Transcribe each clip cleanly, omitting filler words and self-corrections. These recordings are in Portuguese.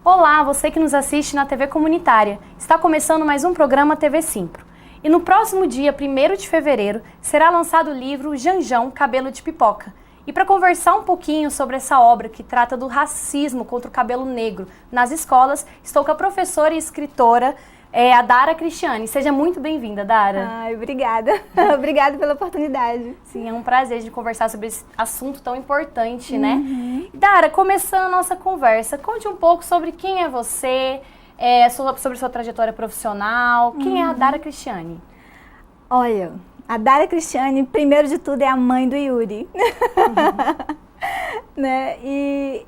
Olá, você que nos assiste na TV Comunitária. Está começando mais um programa TV Simpro. E no próximo dia 1º de fevereiro será lançado o livro Janjão, Cabelo de Pipoca. E para conversar um pouquinho sobre essa obra que trata do racismo contra o cabelo negro nas escolas, estou com a professora e escritora a Dara Cristiane. Seja muito bem-vinda, Dara. Ai, obrigada. Obrigada pela oportunidade. Sim, é um prazer de conversar sobre esse assunto tão importante, né? Dara, começando a nossa conversa, conte um pouco sobre quem é você, sobre sua trajetória profissional. Quem é a Dara Cristiane? Olha, a Dara Cristiane, primeiro de tudo, é a mãe do Yuri. Né? E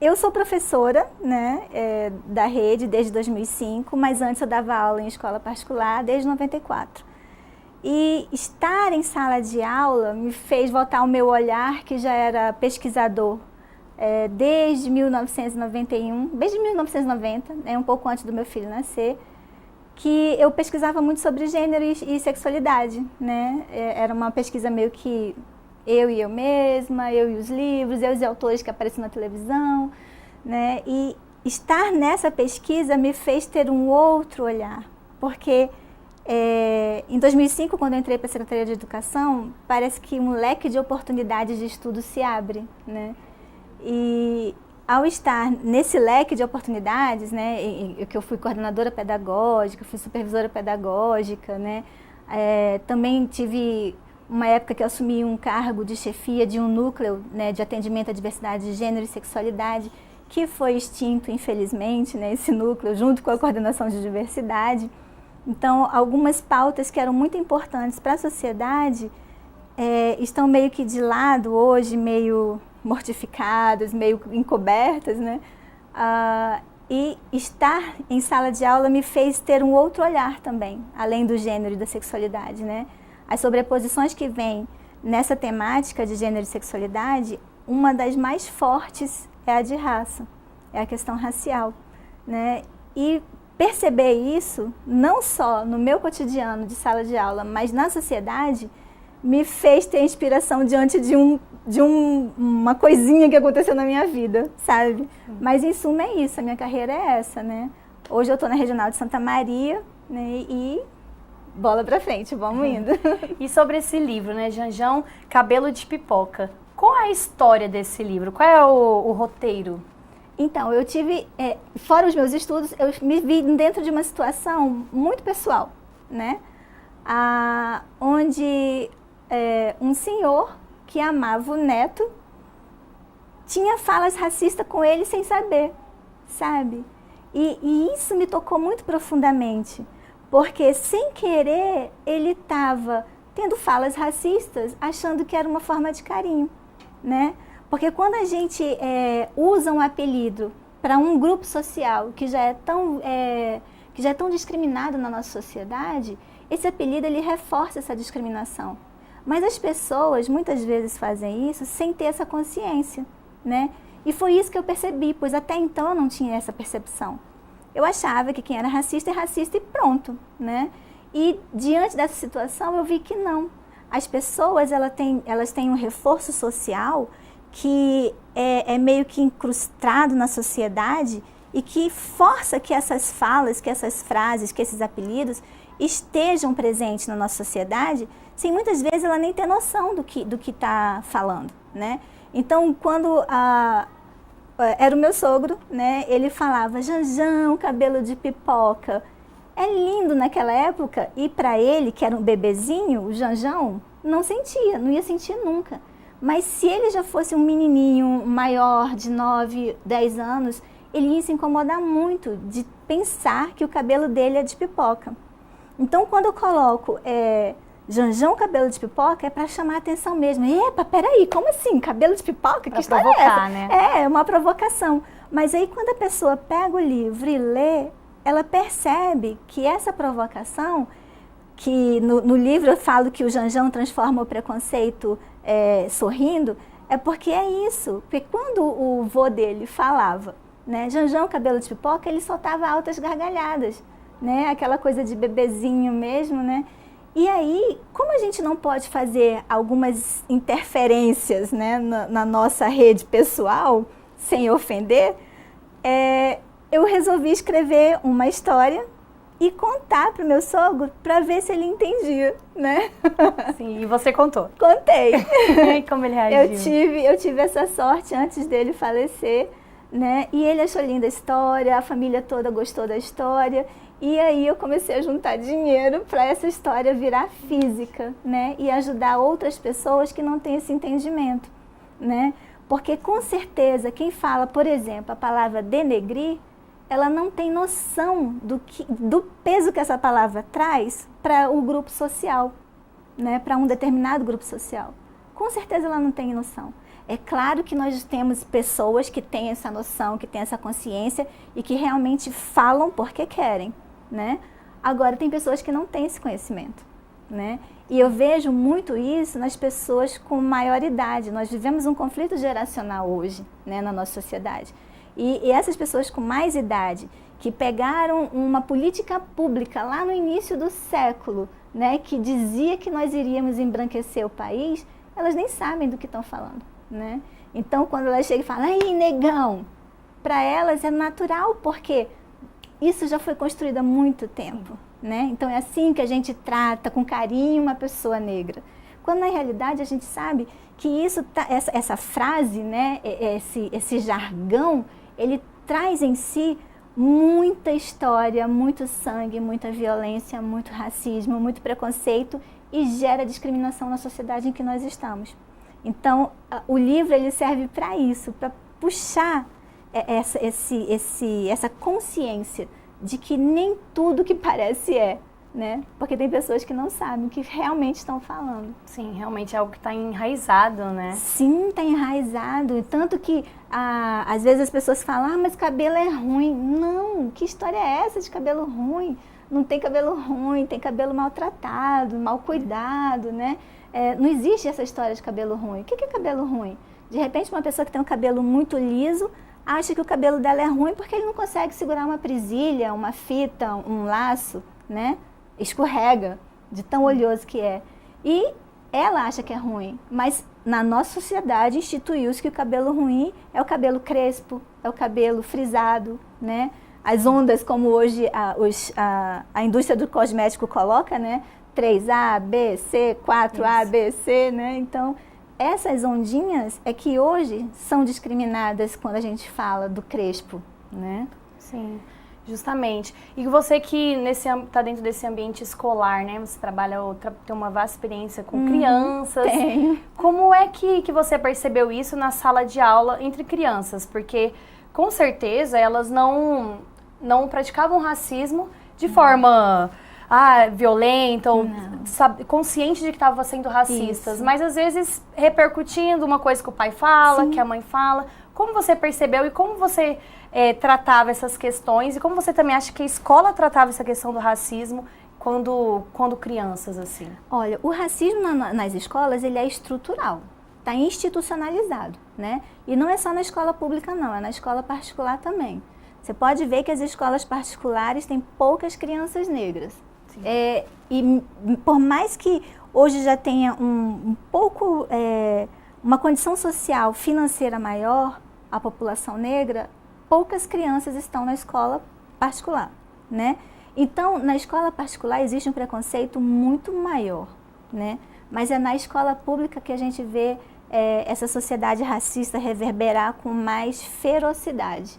eu sou professora, né, da rede desde 2005, mas antes eu dava aula em escola particular desde 94. E estar em sala de aula me fez voltar ao meu olhar, que já era pesquisador desde 1991, desde 1990, um pouco antes do meu filho nascer, que eu pesquisava muito sobre gênero e sexualidade, né? Era uma pesquisa meio que eu e eu mesma, eu e os livros, eu e os autores que apareciam na televisão, né? E estar nessa pesquisa me fez ter um outro olhar, porque em 2005, quando eu entrei para a Secretaria de Educação, parece que um leque de oportunidades de estudo se abre, né? E ao estar nesse leque de oportunidades, né, que eu fui coordenadora pedagógica, fui supervisora pedagógica, né, também tive uma época que eu assumi um cargo de chefia de um núcleo, né, de atendimento à diversidade de gênero e sexualidade, que foi extinto, infelizmente, né, esse núcleo, junto com a coordenação de diversidade. Então, algumas pautas que eram muito importantes para a sociedade estão meio que de lado hoje, meio mortificadas, meio encobertas, né? E estar em sala de aula me fez ter um outro olhar também, além do gênero e da sexualidade, né? As sobreposições que vêm nessa temática de gênero e sexualidade, uma das mais fortes é a de raça, é a questão racial, né? E perceber isso, não só no meu cotidiano de sala de aula, mas na sociedade, me fez ter inspiração diante de uma coisinha que aconteceu na minha vida, sabe? Mas em suma é isso, a minha carreira é essa, né? Hoje eu estou na Regional de Santa Maria, né? E bola pra frente, vamos indo. E sobre esse livro, né, Janjão, Cabelo de Pipoca, qual é a história desse livro? Qual é o roteiro? Então, eu tive, fora os meus estudos, eu me vi dentro de uma situação muito pessoal, né? Onde um senhor que amava o neto tinha falas racistas com ele sem saber, sabe? E isso me tocou muito profundamente, porque sem querer ele estava tendo falas racistas, achando que era uma forma de carinho, né? Porque quando a gente usa um apelido para um grupo social que já é tão discriminado na nossa sociedade, esse apelido ele reforça essa discriminação. Mas as pessoas muitas vezes fazem isso sem ter essa consciência, né? E foi isso que eu percebi, pois até então eu não tinha essa percepção. Eu achava que quem era racista é racista e pronto, né? E diante dessa situação eu vi que não. As pessoas elas têm um reforço social que é meio que incrustado na sociedade e que força que essas falas, que essas frases, que esses apelidos estejam presentes na nossa sociedade, sem muitas vezes ela nem ter noção do que está falando, né? Então, quando era o meu sogro, né, ele falava, Janjão, cabelo de pipoca. É lindo naquela época, e para ele, que era um bebezinho, o Janjão, não ia sentir nunca. Mas se ele já fosse um menininho maior, de 9, 10 anos, ele ia se incomodar muito de pensar que o cabelo dele é de pipoca. Então, quando eu coloco Janjão, cabelo de pipoca, é para chamar a atenção mesmo. Epa, peraí, como assim? Cabelo de pipoca? Que história é essa? Né? É uma provocação. Mas aí, quando a pessoa pega o livro e lê, ela percebe que essa provocação, que no livro eu falo que o Janjão transforma o preconceito sorrindo, é porque é isso. Porque quando o vô dele falava, né, Janjão, cabelo de pipoca, ele soltava altas gargalhadas, né, aquela coisa de bebezinho mesmo, né? E aí, como a gente não pode fazer algumas interferências, né, na nossa rede pessoal, sem ofender, eu resolvi escrever uma história e contar para o meu sogro para ver se ele entendia, né? Sim, e você contou? Contei. E como ele reagiu? Eu tive essa sorte antes dele falecer, né? E ele achou linda a história, a família toda gostou da história. E aí eu comecei a juntar dinheiro para essa história virar física, né? E ajudar outras pessoas que não têm esse entendimento, né? Porque com certeza quem fala, por exemplo, a palavra denegrir, ela não tem noção do peso que essa palavra traz para o grupo social, né? Para um determinado grupo social. Com certeza ela não tem noção. É claro que nós temos pessoas que têm essa noção, que têm essa consciência e que realmente falam porque querem, né? Agora, tem pessoas que não têm esse conhecimento, né? E eu vejo muito isso nas pessoas com maior idade. Nós vivemos um conflito geracional hoje, né, na nossa sociedade. E essas pessoas com mais idade, que pegaram uma política pública lá no início do século, né, que dizia que nós iríamos embranquecer o país, elas nem sabem do que estão falando, né? Então, quando elas chegam e falam, aí, negão, para elas é natural, porque isso já foi construído há muito tempo, né? Então, é assim que a gente trata com carinho uma pessoa negra. Quando, na realidade, a gente sabe que isso essa frase, né, esse jargão, ele traz em si muita história, muito sangue, muita violência, muito racismo, muito preconceito e gera discriminação na sociedade em que nós estamos. Então, o livro ele serve para isso, para puxar essa consciência de que nem tudo que parece é, né? Porque tem pessoas que não sabem o que realmente estão falando. Sim, realmente é algo que está enraizado, né? Sim, está enraizado. Tanto que, às vezes as pessoas falam, mas cabelo é ruim. Não, que história é essa de cabelo ruim? Não tem cabelo ruim, tem cabelo maltratado, mal cuidado, né? Não existe essa história de cabelo ruim. O que é cabelo ruim? De repente, uma pessoa que tem um cabelo muito liso, acha que o cabelo dela é ruim porque ele não consegue segurar uma presilha, uma fita, um laço, né? Escorrega, de tão oleoso que é. E ela acha que é ruim, mas na nossa sociedade instituiu-se que o cabelo ruim é o cabelo crespo, é o cabelo frisado, né? As ondas, como hoje a indústria do cosmético coloca, né? 3A, B, C, 4A, isso. B, C, né? Então, essas ondinhas é que hoje são discriminadas quando a gente fala do crespo, né? Sim. Justamente. E você que está dentro desse ambiente escolar, né? Você tem uma vasta experiência com crianças. Tenho. Como é que você percebeu isso na sala de aula entre crianças? Porque, com certeza, elas não praticavam racismo de forma violenta ou consciente de que estavam sendo racistas. Isso. Mas, às vezes, repercutindo uma coisa que o pai fala, sim, que a mãe fala. Como você percebeu e como você tratava essas questões e como você também acha que a escola tratava essa questão do racismo quando crianças, assim? Olha, o racismo nas escolas, ele é estrutural, está institucionalizado, né? E não é só na escola pública, não, é na escola particular também. Você pode ver que as escolas particulares têm poucas crianças negras. E por mais que hoje já tenha um pouco, uma condição social financeira maior, a população negra, poucas crianças estão na escola particular, né? Então, na escola particular existe um preconceito muito maior, né? Mas é na escola pública que a gente vê essa sociedade racista reverberar com mais ferocidade.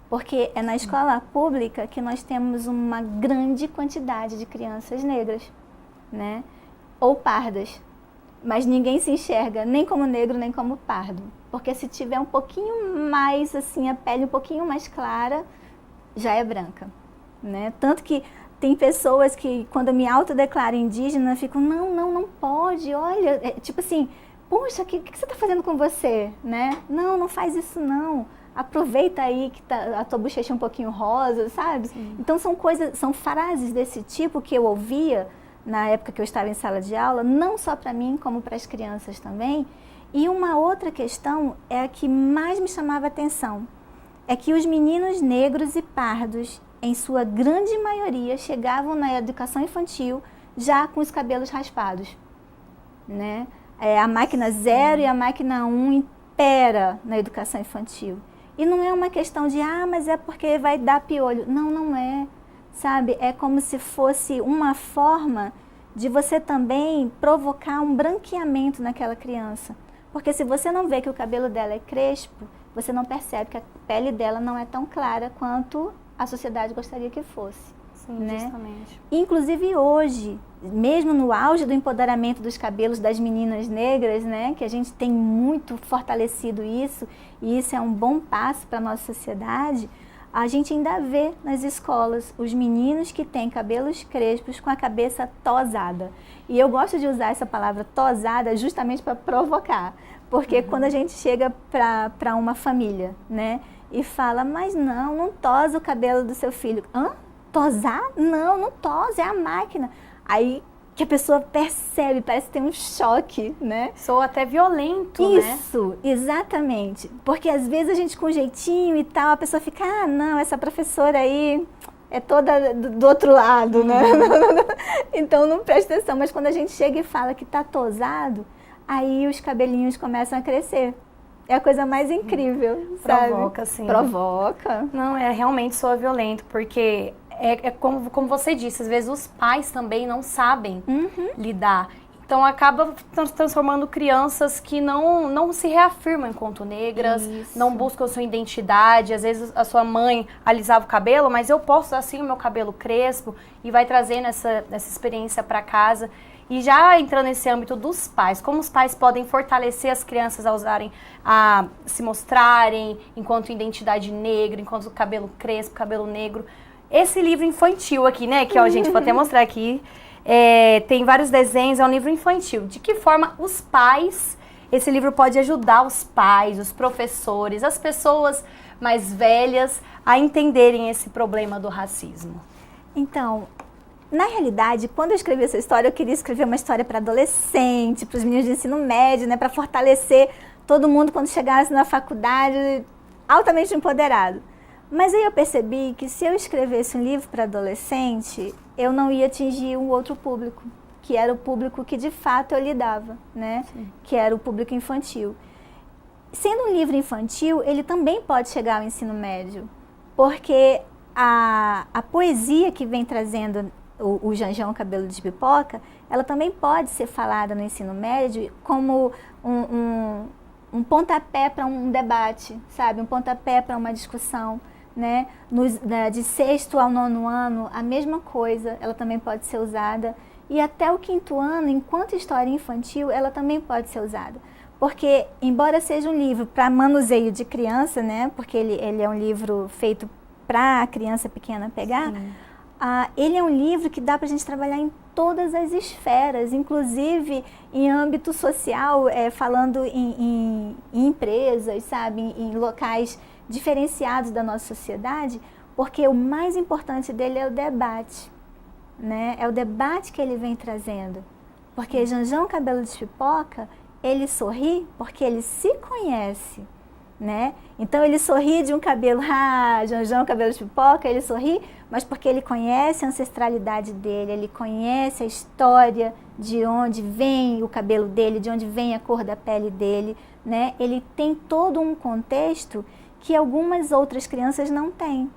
Porque é na escola pública que nós temos uma grande quantidade de crianças negras, né? Ou pardas. Mas ninguém se enxerga nem como negro, nem como pardo. Porque se tiver um pouquinho mais, assim, a pele um pouquinho mais clara, já é branca, né? Tanto que tem pessoas que, quando eu me autodeclaro indígena, ficam, não pode, olha, tipo assim, poxa, o que você está fazendo com você, né? Não faz isso não. Aproveita aí que a tua bochecha é um pouquinho rosa, sabe? Sim. Então são frases desse tipo que eu ouvia na época que eu estava em sala de aula, não só para mim, como para as crianças também. E uma outra questão é a que mais me chamava a atenção, é que os meninos negros e pardos, em sua grande maioria, chegavam na educação infantil já com os cabelos raspados, né? A máquina 0 e a máquina 1 impera na educação infantil. E não é uma questão de, mas é porque vai dar piolho. Não, não é, sabe? É como se fosse uma forma de você também provocar um branqueamento naquela criança. Porque se você não vê que o cabelo dela é crespo, você não percebe que a pele dela não é tão clara quanto a sociedade gostaria que fosse. Sim, né? Justamente. Inclusive hoje, mesmo no auge do empoderamento dos cabelos das meninas negras, né, que a gente tem muito fortalecido isso, e isso é um bom passo para a nossa sociedade, a gente ainda vê nas escolas os meninos que têm cabelos crespos com a cabeça tosada. E eu gosto de usar essa palavra tosada justamente para provocar, porque quando a gente chega para uma família, né, e fala, mas não tosa o cabelo do seu filho. Hã? Tosar? Não tosa, é a máquina. Aí que a pessoa percebe, parece que tem um choque, né? Sou até violento, Isso, né? Exatamente. Porque às vezes a gente com jeitinho e tal, a pessoa fica, não, essa professora aí é toda do outro lado, né? Então não presta atenção. Mas quando a gente chega e fala que tá tosado, aí os cabelinhos começam a crescer. É a coisa mais incrível, sabe? Provoca, sim. Provoca. Não, realmente soa violento, porque é como você disse, às vezes os pais também não sabem lidar. Então acaba transformando crianças que não se reafirmam enquanto negras, não buscam sua identidade. Às vezes a sua mãe alisava o cabelo, mas eu posso usar assim o meu cabelo crespo, e vai trazendo essa experiência para casa. E já entrando nesse âmbito dos pais, como os pais podem fortalecer as crianças a se mostrarem enquanto identidade negra, enquanto cabelo crespo, cabelo negro. Esse livro infantil aqui, né, que ó, gente, vou até mostrar aqui, tem vários desenhos, é um livro infantil. De que forma esse livro pode ajudar os pais, os professores, as pessoas mais velhas a entenderem esse problema do racismo? Então, na realidade, quando eu escrevi essa história, eu queria escrever uma história para adolescente, para os meninos de ensino médio, né, para fortalecer todo mundo quando chegasse na faculdade, altamente empoderado. Mas aí eu percebi que se eu escrevesse um livro para adolescente, eu não ia atingir um outro público, que era o público que de fato eu lidava, né? Sim. Que era o público infantil. Sendo um livro infantil, ele também pode chegar ao ensino médio, porque a poesia que vem trazendo o Janjão Cabelo de Pipoca, ela também pode ser falada no ensino médio como um pontapé para um debate, sabe? Um pontapé para uma discussão, né? De 6º ao 9º ano, a mesma coisa, ela também pode ser usada. E até o 5º ano, enquanto história infantil, ela também pode ser usada. Porque, embora seja um livro para manuseio de criança, né? Porque ele é um livro feito para a criança pequena pegar, ele é um livro que dá para a gente trabalhar em todas as esferas, inclusive em âmbito social, falando em empresas, sabe, em locais diferenciados da nossa sociedade, porque o mais importante dele é o debate, né? É o debate que ele vem trazendo. Porque Janjão Cabelo de Pipoca, ele sorri porque ele se conhece, né? Então ele sorri de um cabelo, Janjão Cabelo de Pipoca, ele sorri, mas porque ele conhece a ancestralidade dele, ele conhece a história de onde vem o cabelo dele, de onde vem a cor da pele dele, né? Ele tem todo um contexto que algumas outras crianças não têm.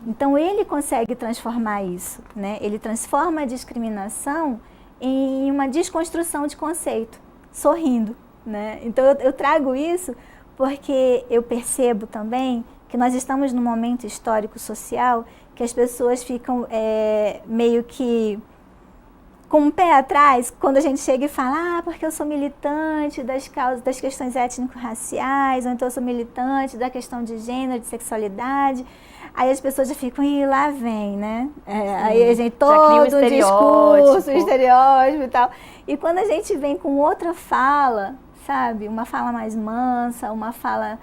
Então ele consegue transformar isso, né? Ele transforma a discriminação em uma desconstrução de conceito, sorrindo, né? Então eu trago isso porque eu percebo também que nós estamos num momento histórico social que as pessoas ficam meio que com um pé atrás quando a gente chega e fala, porque eu sou militante das questões étnico-raciais, ou então eu sou militante da questão de gênero, de sexualidade. Aí as pessoas já ficam, lá vem, né? Aí a gente todo um discurso, estereótipo e tal. E quando a gente vem com outra fala, sabe? Uma fala mais mansa, uma fala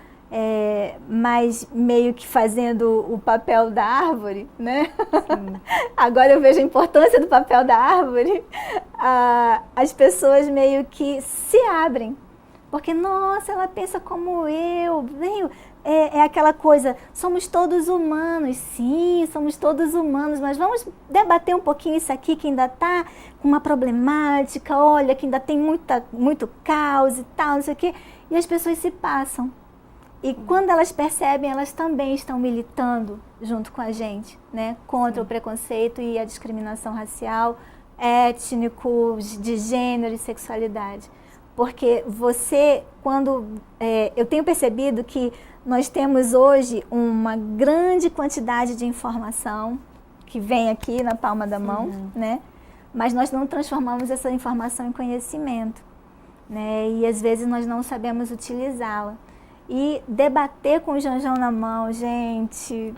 mais meio que fazendo o papel da árvore, né? Agora eu vejo a importância do papel da árvore. As pessoas meio que se abrem. Porque, nossa, ela pensa como eu. É aquela coisa, somos todos humanos. Sim, somos todos humanos, mas vamos debater um pouquinho isso aqui que ainda está com uma problemática, olha, que ainda tem muito caos e tal, não sei o quê. E as pessoas se passam. E quando elas percebem, elas também estão militando junto com a gente, né? Contra o preconceito e a discriminação racial, étnico, de gênero e sexualidade. Porque eu tenho percebido que nós temos hoje uma grande quantidade de informação que vem aqui na palma da mão, né? Mas nós não transformamos essa informação em conhecimento, né? E às vezes nós não sabemos utilizá-la. E debater com o Janjão na mão, gente,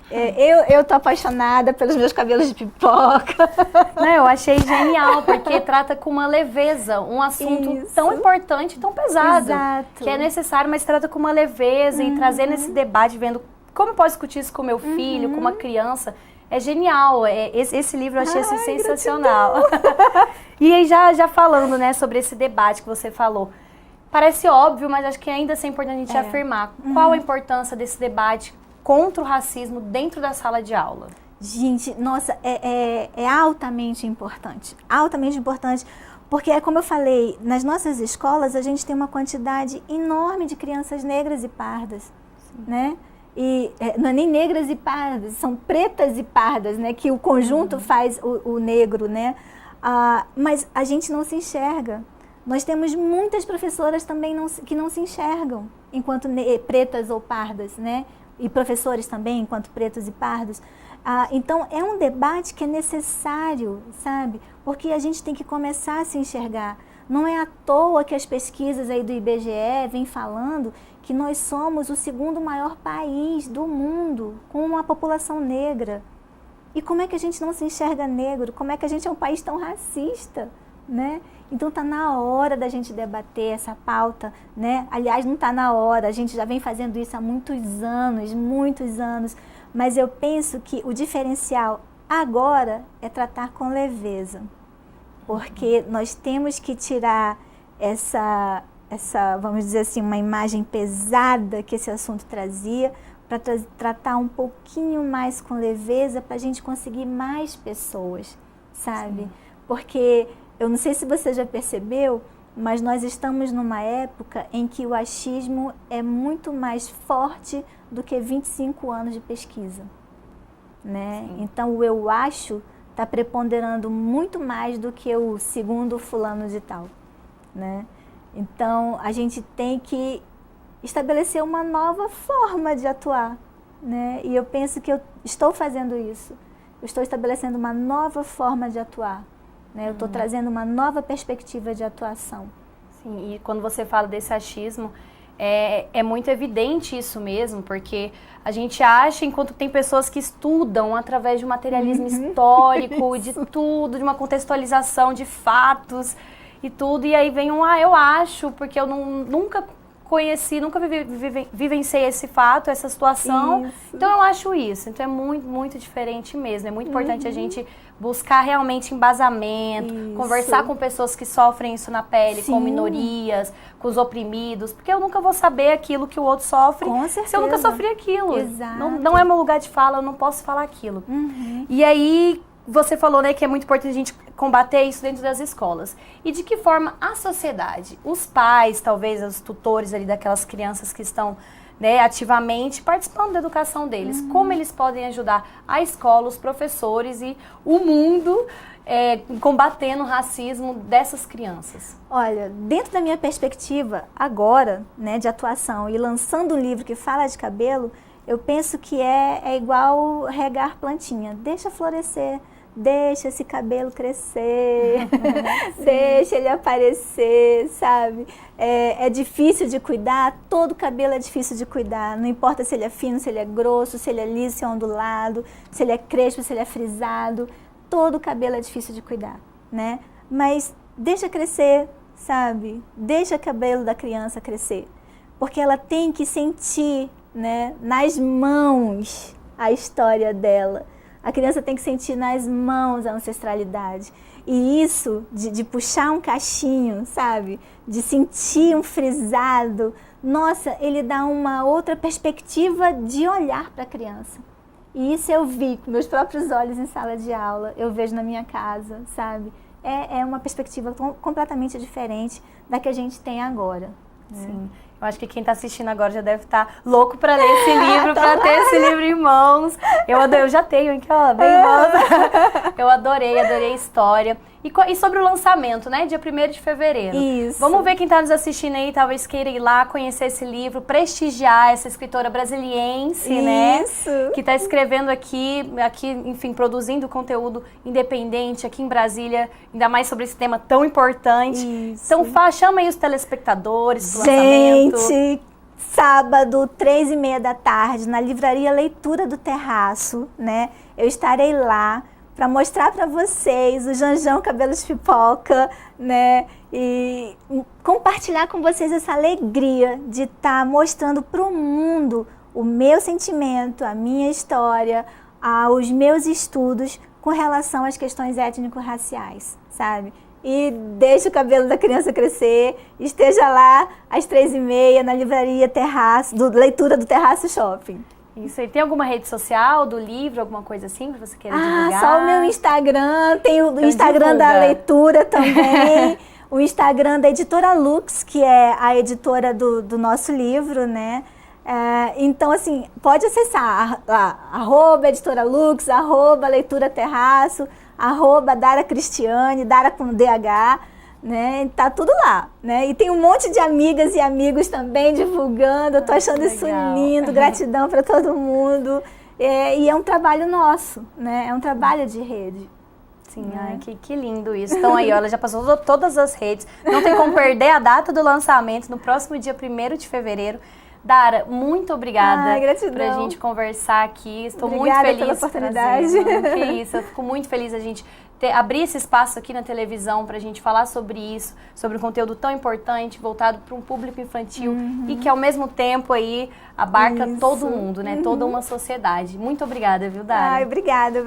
eu tô apaixonada pelos meus cabelos de pipoca. Não, eu achei genial, porque trata com uma leveza, um assunto tão importante, tão pesado, que é necessário, mas trata com uma leveza e trazendo esse debate, vendo como eu posso discutir isso com meu filho, com uma criança. É genial, esse livro eu achei assim, sensacional. E aí já falando, né, sobre esse debate que você falou, parece óbvio, mas acho que ainda assim é importante a gente afirmar. Qual a importância desse debate contra o racismo dentro da sala de aula? Gente, nossa, é altamente importante, porque é como eu falei, nas nossas escolas a gente tem uma quantidade enorme de crianças negras e pardas, né? E não é nem negras e pardas, são pretas e pardas, né? Que o conjunto faz o negro, né? Mas a gente não se enxerga. Nós temos muitas professoras também que não se enxergam enquanto pretas ou pardas, né? E professores também enquanto pretos e pardos. Então, é um debate que é necessário, sabe? Porque a gente tem que começar a se enxergar. Não é à toa que as pesquisas aí do IBGE vêm falando que nós somos o segundo maior país do mundo com uma população negra. E como é que a gente não se enxerga negro? Como é que a gente é um país tão racista, né? Então está na hora da gente debater essa pauta, né? Aliás, não está na hora, a gente já vem fazendo isso há muitos anos, mas eu penso que o diferencial agora é tratar com leveza, porque nós temos que tirar essa, vamos dizer assim, uma imagem pesada que esse assunto trazia, para tratar um pouquinho mais com leveza, para a gente conseguir mais pessoas, sabe? Sim. Porque eu não sei se você já percebeu, mas nós estamos numa época em que o achismo é muito mais forte do que 25 anos de pesquisa, né? Sim. Então o eu acho está preponderando muito mais do que o segundo fulano de tal, né? Então a gente tem que estabelecer uma nova forma de atuar, né? E eu penso que eu estou fazendo isso. Eu estou estabelecendo uma nova forma de atuar, né? Eu estou trazendo uma nova perspectiva de atuação. Sim, e quando você fala desse achismo, é muito evidente isso mesmo, porque a gente acha, enquanto tem pessoas que estudam através de um materialismo histórico, de tudo, de uma contextualização de fatos e tudo, e aí vem eu acho, porque eu nunca conheci, nunca vivenciei esse fato, essa situação, então eu acho isso. Então é muito, muito diferente mesmo. É muito importante a gente buscar realmente embasamento, conversar com pessoas que sofrem isso na pele, com minorias, com os oprimidos, porque eu nunca vou saber aquilo que o outro sofre se eu nunca sofri aquilo. Exato. Não é meu lugar de fala, eu não posso falar aquilo. E aí, você falou, né, que é muito importante a gente combater isso dentro das escolas. E de que forma a sociedade, os pais, talvez os tutores ali daquelas crianças que estão, né, ativamente participando da educação deles, como eles podem ajudar a escola, os professores e o mundo combatendo o racismo dessas crianças? Olha, dentro da minha perspectiva agora, né, de atuação e lançando um livro que fala de cabelo, eu penso que é igual regar plantinha, deixa florescer. Deixa esse cabelo crescer, deixa ele aparecer, sabe? É difícil de cuidar, todo cabelo é difícil de cuidar. Não importa se ele é fino, se ele é grosso, se ele é liso, se é ondulado, se ele é crespo, se ele é frisado. Todo cabelo é difícil de cuidar, né? Mas deixa crescer, sabe? Deixa o cabelo da criança crescer. Porque ela tem que sentir, né, nas mãos a história dela. A criança tem que sentir nas mãos a ancestralidade. E isso, de puxar um cachinho, sabe? De sentir um frisado, nossa, ele dá uma outra perspectiva de olhar para a criança. E isso eu vi com meus próprios olhos em sala de aula, eu vejo na minha casa, sabe? É uma perspectiva completamente diferente da que a gente tem agora. Sim. Eu Eu acho que quem está assistindo agora já deve estar louco para ler esse livro, para ter esse livro em mãos. Eu já tenho aqui, ó, bem em mãos. Eu adorei a história. E sobre o lançamento, né? Dia 1º de fevereiro. Isso. Vamos ver quem está nos assistindo aí, talvez queira ir lá conhecer esse livro, prestigiar essa escritora brasiliense, né? Isso. Que está escrevendo aqui, enfim, produzindo conteúdo independente aqui em Brasília, ainda mais sobre esse tema tão importante. Isso. Então, chama aí os telespectadores pro lançamento. Gente, sábado, 3h30 da tarde, na livraria Leitura do Terraço, né? Eu estarei lá para mostrar para vocês o Janjão Cabelo de Pipoca, né? E compartilhar com vocês essa alegria de estar mostrando para o mundo o meu sentimento, a minha história, os meus estudos com relação às questões étnico-raciais, sabe? E deixe o cabelo da criança crescer, esteja lá às 3h30 na livraria Terraço, Leitura do Terraço Shopping. Isso aí. Tem alguma rede social do livro, alguma coisa assim que você queira divulgar? Só o meu Instagram, tem o então, Instagram divulga. da leitura também, o Instagram da Editora Lux, que é a editora do nosso livro, né? Então, assim, pode acessar lá, @Editora Lux, @Leitura Terraço, @Dara Cristiane, Dara com DH, né? Tá tudo lá, né? E tem um monte de amigas e amigos também divulgando. Eu tô achando isso lindo, gratidão para todo mundo. E é um trabalho nosso, né? É um trabalho de rede. Sim, ai, que lindo isso. Então aí, ó, ela já passou todas as redes. Não tem como perder a data do lançamento no próximo dia 1º de fevereiro. Dara, muito obrigada pra gente conversar aqui. Estou muito feliz pela oportunidade. Que isso, eu fico muito feliz a gente abrir esse espaço aqui na televisão pra gente falar sobre isso, sobre um conteúdo tão importante, voltado para um público infantil e que ao mesmo tempo aí abarca todo mundo, né? Toda uma sociedade. Muito obrigada, viu, Dara? Obrigada.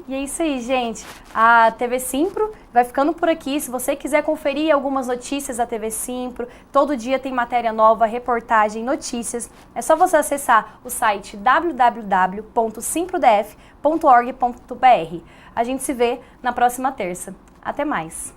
E é isso aí, gente. A TV Simpro vai ficando por aqui. Se você quiser conferir algumas notícias da TV Simpro, todo dia tem matéria nova, reportagem, notícias. É só você acessar o site www.simprodf.org.br. A gente se vê na próxima terça. Até mais!